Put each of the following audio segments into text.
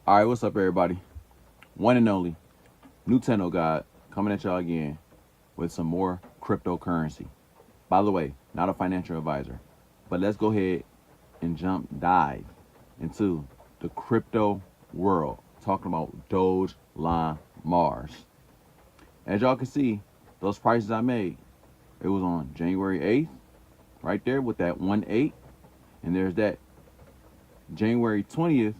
All right, what's up, everybody? One and only Nintendo God coming at y'all again with some more cryptocurrency. By the way, not a financial advisor, but let's go ahead and dive into the crypto world, talking about Dogelon Mars. As y'all can see, those prices I made, it was on January 8th, right there with that 1-8, and there's that January 20th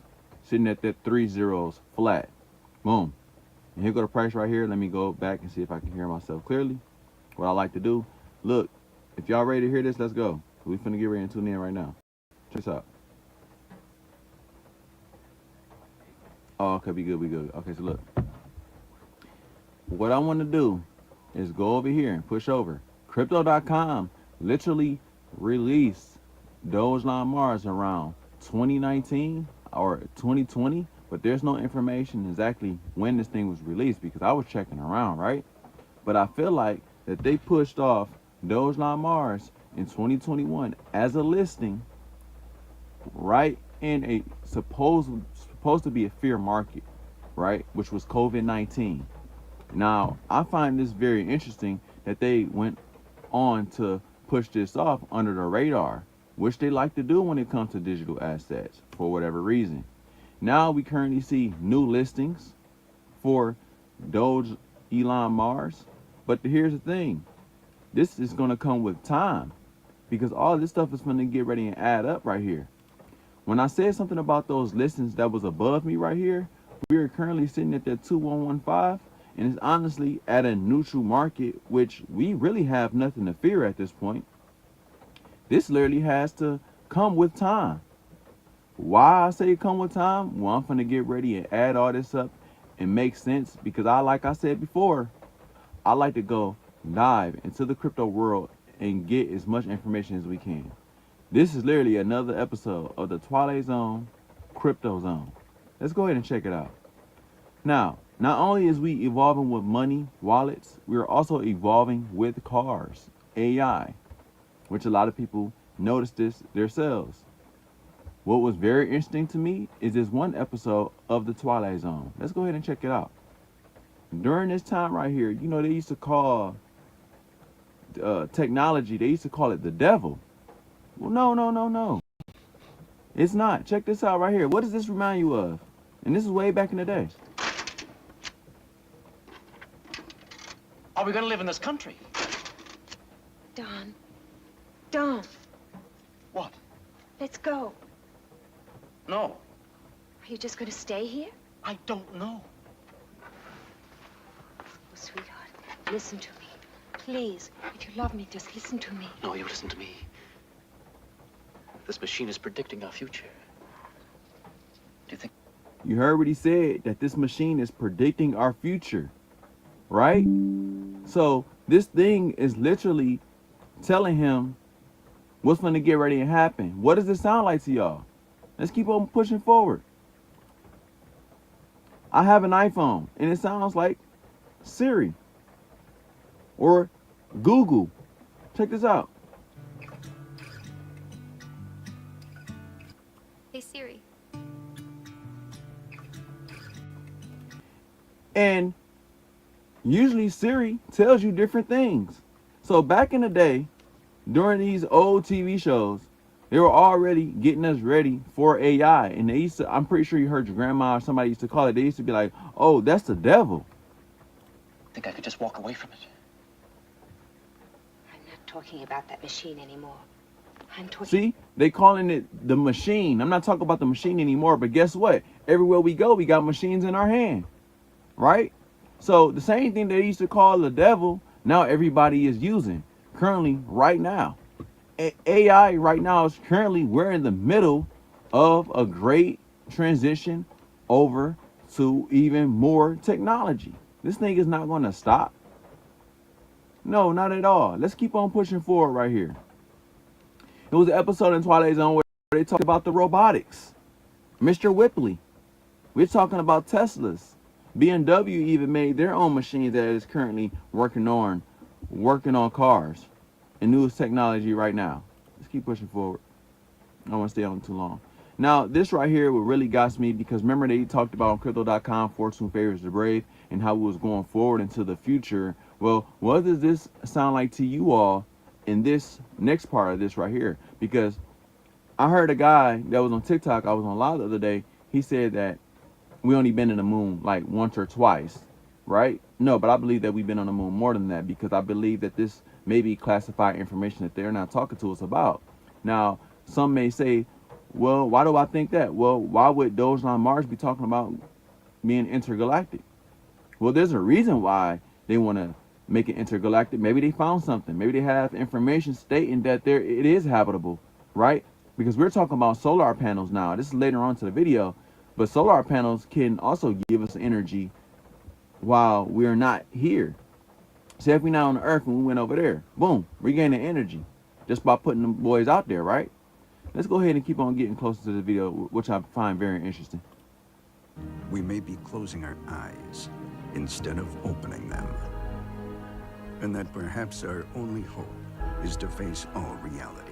sitting at that 3 zeros flat. Boom. And here go the price right here. Let me go back and see if I can hear myself clearly. What I like to do, look, if y'all ready to hear this, let's go. We finna get ready and tune in right now. Check this out. Oh, okay, we good. Okay, so look. What I want to do is go over here and push over. Crypto.com literally released Dogelon Mars around 2019 or 2020, but there's no information exactly when this thing was released because I was checking around, right? But I feel like that they pushed off Dogelon Mars in 2021 as a listing, right in a supposed to be a fear market, right, which was COVID-19. Now, I find this very interesting that they went on to push this off under the radar, which they like to do when it comes to digital assets for whatever reason. Now we currently see new listings for Dogelon Mars, but here's the thing. This is going to come with time because all this stuff is going to get ready and add up right here. When I said something about those listings that was above me right here, we are currently sitting at that 2115, and it's honestly at a neutral market, which we really have nothing to fear at this point. This literally has to come with time. Why I say come with time? Well, I'm going to get ready and add all this up and make sense because like I said before, I like to go dive into the crypto world and get as much information as we can. This is literally another episode of the Twilight Zone Crypto Zone. Let's go ahead and check it out. Now, not only is we evolving with money, wallets, we are also evolving with cars, AI, which a lot of people notice this themselves. What was very interesting to me is this one episode of the Twilight Zone. Let's go ahead and check it out. During this time right here, you know, they used to call technology, they used to call it the devil. Well, no. It's not. Check this out right here. What does this remind you of? And this is way back in the day. Are we going to live in this country? Don, What? let's go. No, Are you just going to stay here? I don't know. Oh, sweetheart, listen to me. Please, if you love me, just listen to me. No, you listen to me. This machine is predicting our future. Do you think? You heard what he said, that this machine is predicting our future, right? So this thing is literally telling him what's going to get ready to happen. What does it sound like to y'all? Let's keep on pushing forward. I have an iPhone and it sounds like Siri or Google. Check this out. Hey Siri. And usually Siri tells you different things. So back in the day, during these old TV shows, they were already getting us ready for AI. And they used to, I'm pretty sure you heard your grandma or somebody used to call it, they used to be like, oh, that's the devil. Think I could just walk away from it? I'm not talking about that machine anymore. I'm talking... See, they calling it the machine. I'm not talking about the machine anymore, but guess what? Everywhere we go, we got machines in our hand, right? So the same thing they used to call the devil, now everybody is using currently right now. AI right now is currently, we're in the middle of a great transition over to even more technology. This thing is not going to stop. No, not at all. Let's keep on pushing forward right here. It was an episode in Twilight Zone where they talked about the robotics. Mr. Whipley. We're talking about Teslas. BMW even made their own machine that is currently working on cars and newest technology right now. Let's keep pushing forward. I don't want to stay on too long. Now, this right here what really got me, because remember they talked about on crypto.com, fortune favors the brave, and how it was going forward into the future. Well, what does this sound like to you all in this next part of this right here? Because I heard a guy that was on TikTok, I was on live the other day, he said that we only been in the moon like once or twice, right? No, but I believe that we've been on the moon more than that, because I believe that this may be classified information that they're not talking to us about. Now, some may say, well, why do I think that? Well, why would Dogelon Mars be talking about being intergalactic? Well, there's a reason why they want to make it intergalactic. Maybe they found something. Maybe they have information stating that it is habitable, right? Because we're talking about solar panels now. This is later on to the video, but solar panels can also give us energy while we're not here. Say if we're not on the earth and we went over there, boom, we're gaining energy just by putting them boys out there, right? Let's go ahead and keep on getting closer to the video, which I find very interesting. We may be closing our eyes instead of opening them. And that perhaps our only hope is to face all reality.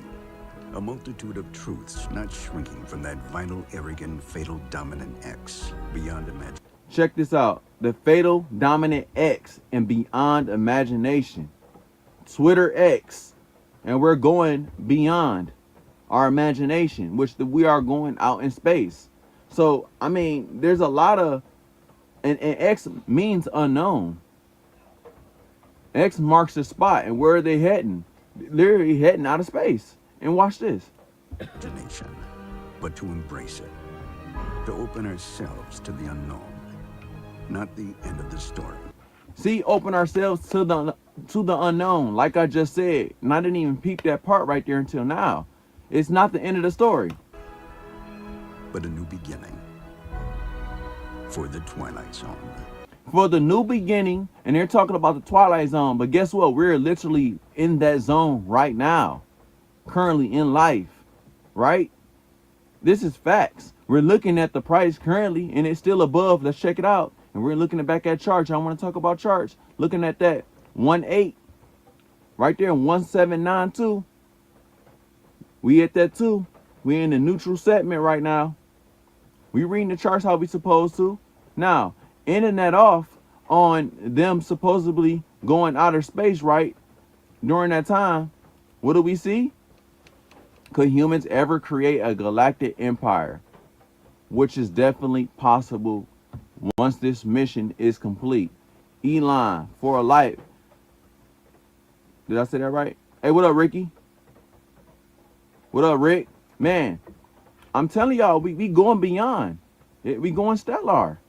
A multitude of truths not shrinking from that vital, arrogant, fatal, dominant X beyond imagination. Check this out. The fatal, dominant X and beyond imagination. Twitter X. And we're going beyond our imagination, which we are going out in space. So, I mean, there's a lot of, and X means unknown. X marks the spot, and where are they heading? Literally heading out of space. And watch this. Imagination, but to embrace it, to open ourselves to the unknown, not the end of the story. See, open ourselves to the unknown, like I just said, and I didn't even peep that part right there until now. It's not the end of the story, but a new beginning for the Twilight Zone. For the new beginning, and they're talking about the Twilight Zone, but guess what? We're literally in that zone right now, currently in life, right? This is facts. We're looking at the price currently, and it's still above. Let's check it out. And we're looking back at charts. I want to talk about charts. Looking at that 1.8 right there, 1792. We at that too. We in the neutral segment right now. We reading the charts how we supposed to. Now, ending that off on them supposedly going outer space, right? During that time, what do we see? Could humans ever create a galactic empire? Which is definitely possible once this mission is complete. Elon, for a life. Did I say that right? Hey, what up, Ricky? What up, Rick? Man, I'm telling y'all, we going beyond. We going stellar.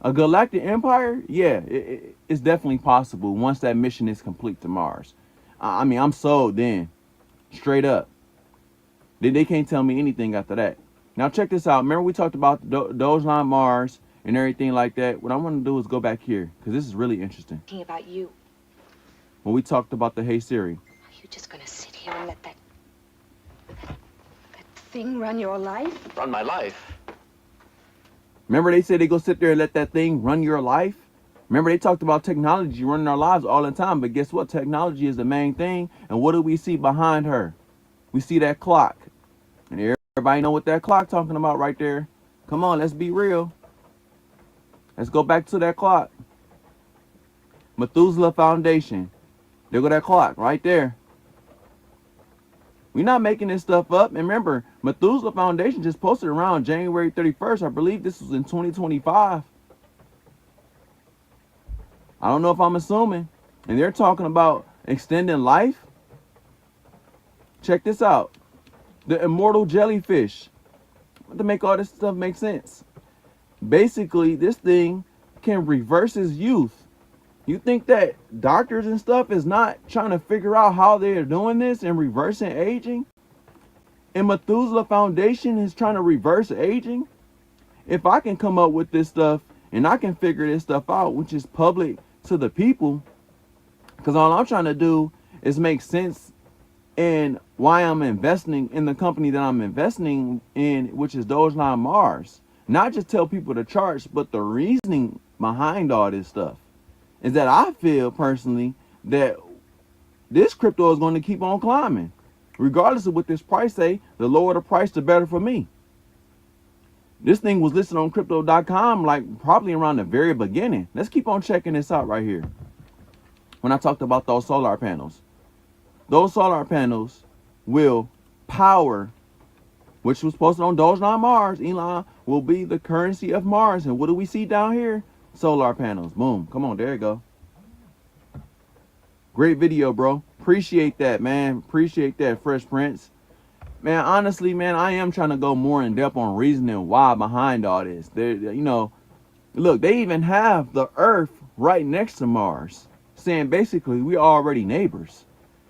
A galactic empire? Yeah, it's definitely possible once that mission is complete to Mars. I mean, I'm sold then. Straight up. They can't tell me anything after that. Now check this out. Remember we talked about Dogelon Mars and everything like that. What I want to do is go back here, because this is really interesting. Thinking about you. When we talked about the Hey Siri. Are you just gonna sit here and let that thing run your life? Run my life. Remember they said they go sit there and let that thing run your life? Remember they talked about technology running our lives all the time, but guess what? Technology is the main thing. And what do we see behind her? We see that clock. And everybody know what that clock talking about right there. Come on, let's be real. Let's go back to that clock. Methuselah Foundation. There go that clock right there. We're not making this stuff up. And remember, Methuselah Foundation just posted around January 31st. I believe this was in 2025. I don't know if I'm assuming. And they're talking about extending life. Check this out. The immortal jellyfish. To make all this stuff make sense. Basically, this thing can reverse his youth. You think that doctors and stuff is not trying to figure out how they're doing this and reversing aging? And Methuselah Foundation is trying to reverse aging? If I can come up with this stuff and I can figure this stuff out, which is public to the people, because all I'm trying to do is make sense in why I'm investing in the company that I'm investing in, which is Dogelon Mars. Not just tell people the charts, but the reasoning behind all this stuff. Is that I feel personally that this crypto is going to keep on climbing. Regardless of what this price say, the lower the price, the better for me. This thing was listed on crypto.com like probably around the very beginning. Let's keep on checking this out right here. When I talked about those solar panels. Those solar panels will power, which was posted on Dogelon Mars. Elon will be the currency of Mars. And what do we see down here? Solar panels. Boom. Come on, there you go. Great video, bro. Appreciate that, man. Appreciate that, Fresh Prince. Man, honestly, man, I am trying to go more in depth on reasoning why behind all this. There, you know, look, they even have the Earth right next to Mars, saying basically we already neighbors.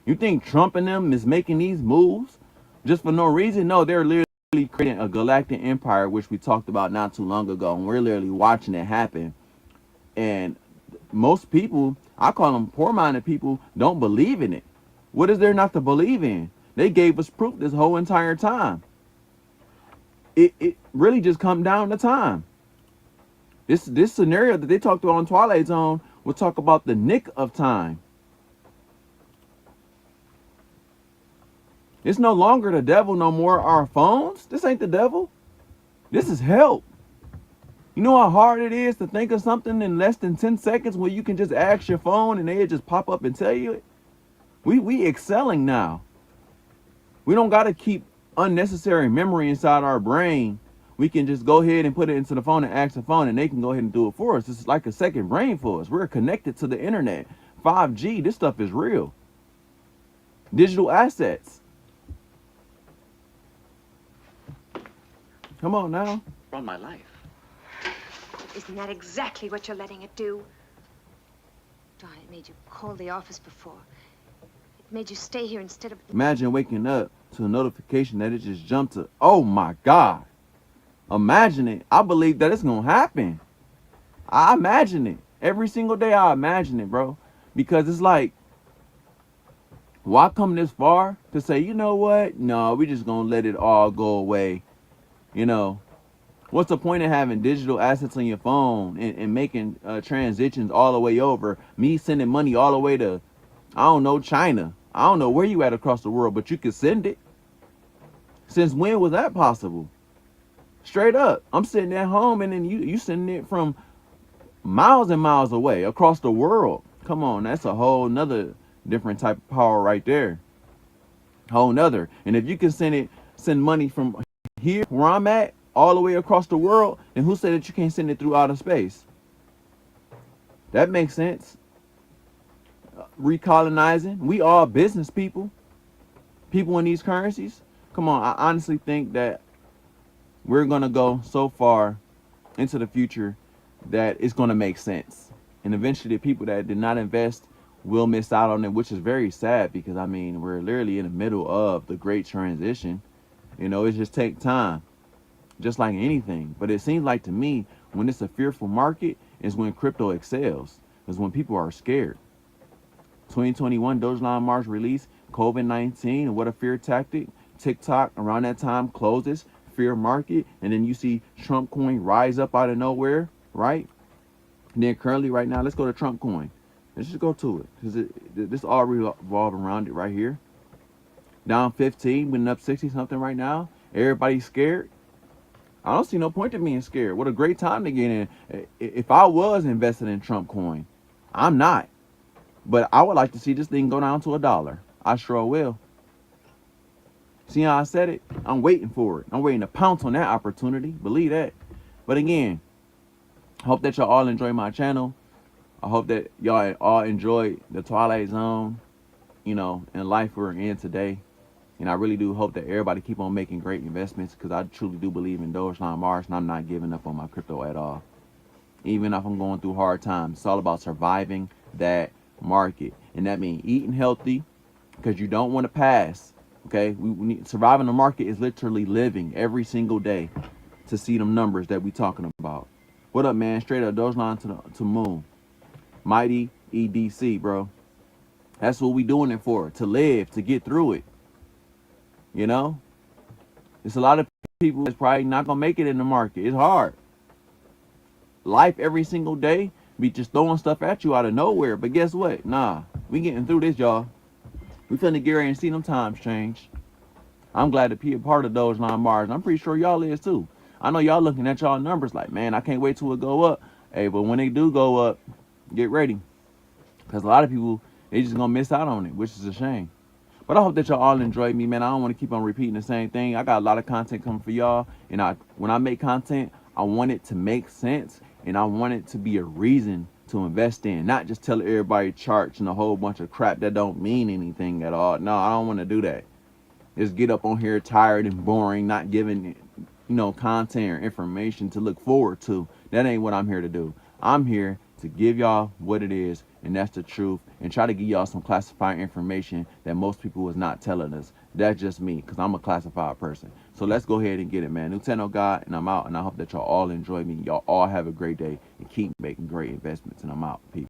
You think Trump and them is making these moves just for no reason? No, they're literally creating a galactic empire, which we talked about not too long ago, and we're literally watching it happen. And most people, I call them poor-minded people, don't believe in it. What is there not to believe in? They gave us proof this whole entire time. It really just come down to time. This scenario that they talked about on Twilight Zone will talk about the nick of time. It's no longer the devil no more. Our phones. This ain't the devil. This is help. You know how hard it is to think of something in less than 10 seconds when you can just ask your phone and they just pop up and tell you it? We excelling now. We don't got to keep unnecessary memory inside our brain. We can just go ahead and put it into the phone and ask the phone and they can go ahead and do it for us. It's like a second brain for us. We're connected to the internet. 5G, this stuff is real. Digital assets. Come on now. Run my life. Isn't that exactly what you're letting it do? Darn, it made you call the office before. It made you stay here instead of... Imagine waking up to a notification that it just jumped to, oh my God. Imagine it. I believe that it's going to happen. I imagine it. Every single day I imagine it, bro. Because it's like, why come this far to say, you know what? No, we just going to let it all go away. You know, what's the point of having digital assets on your phone and making transitions all the way over? Me sending money all the way to, I don't know, China. I don't know where you at across the world, but you can send it. Since when was that possible? Straight up. I'm sitting at home and then you sending it from miles and miles away across the world. Come on, that's a whole nother different type of power right there. Whole nother. And if you can send money from here where I'm at all the way across the world, then who said that you can't send it through outer space? That makes sense. Recolonizing. We all business people. People in these currencies. Come on, I honestly think that we're going to go so far into the future that it's going to make sense. And eventually the people that did not invest will miss out on it, which is very sad because, I mean, we're literally in the middle of the great transition. You know, it just takes time, just like anything. But it seems like to me, when it's a fearful market, is when crypto excels, is when people are scared. 2021 Dogelon Mars release, COVID-19, and what a fear tactic. TikTok around that time closes, fear market, and then you see Trump coin rise up out of nowhere, right? And then currently right now, let's go to Trump coin. Let's just go to it, because this all revolve around it right here. Down 15, winning up 60 something right now. Everybody's scared. I don't see no point in being scared. What a great time to get in. If I was invested in Trump coin, I'm not. But I would like to see this thing go down to $1. I sure will. See how I said it? I'm waiting for it. I'm waiting to pounce on that opportunity. Believe that. But again, I hope that y'all all enjoy my channel. I hope that y'all all enjoy the Twilight Zone, you know, and life we're in today. And I really do hope that everybody keep on making great investments, because I truly do believe in Dogelon Mars, and I'm not giving up on my crypto at all. Even if I'm going through hard times, it's all about surviving that market. And that means eating healthy, because you don't want to pass. Okay, we need, surviving the market is literally living every single day to see them numbers that we talking about. What up, man? Straight up Dogelon to moon. Mighty EDC, bro. That's what we doing it for. To live, to get through it. You know? There's a lot of people that's probably not gonna make it in the market. It's hard. Life every single day be just throwing stuff at you out of nowhere. But guess what? Nah, we getting through this, y'all. We finna get ready and see them times change. I'm glad to be a part of Dogelon Mars, and I'm pretty sure y'all is too. I know y'all looking at y'all numbers like, man, I can't wait till it go up. Hey, but when they do go up, get ready. Because a lot of people, they just going to miss out on it, which is a shame. But I hope that y'all all enjoyed me, man. I don't want to keep on repeating the same thing. I got a lot of content coming for y'all. And when I make content, I want it to make sense. And I want it to be a reason to invest in. Not just tell everybody charts and a whole bunch of crap that don't mean anything at all. No, I don't want to do that. Just get up on here tired and boring, not giving, content or information to look forward to. That ain't what I'm here to do. I'm here to give y'all what it is, and that's the truth, and try to give y'all some classified information that most people was not telling us. That's just me, because I'm a classified person. So let's go ahead and get it, man. Lieutenant God, and I'm out, and I hope that y'all all enjoy me. Y'all all have a great day, and keep making great investments, and I'm out. Peace.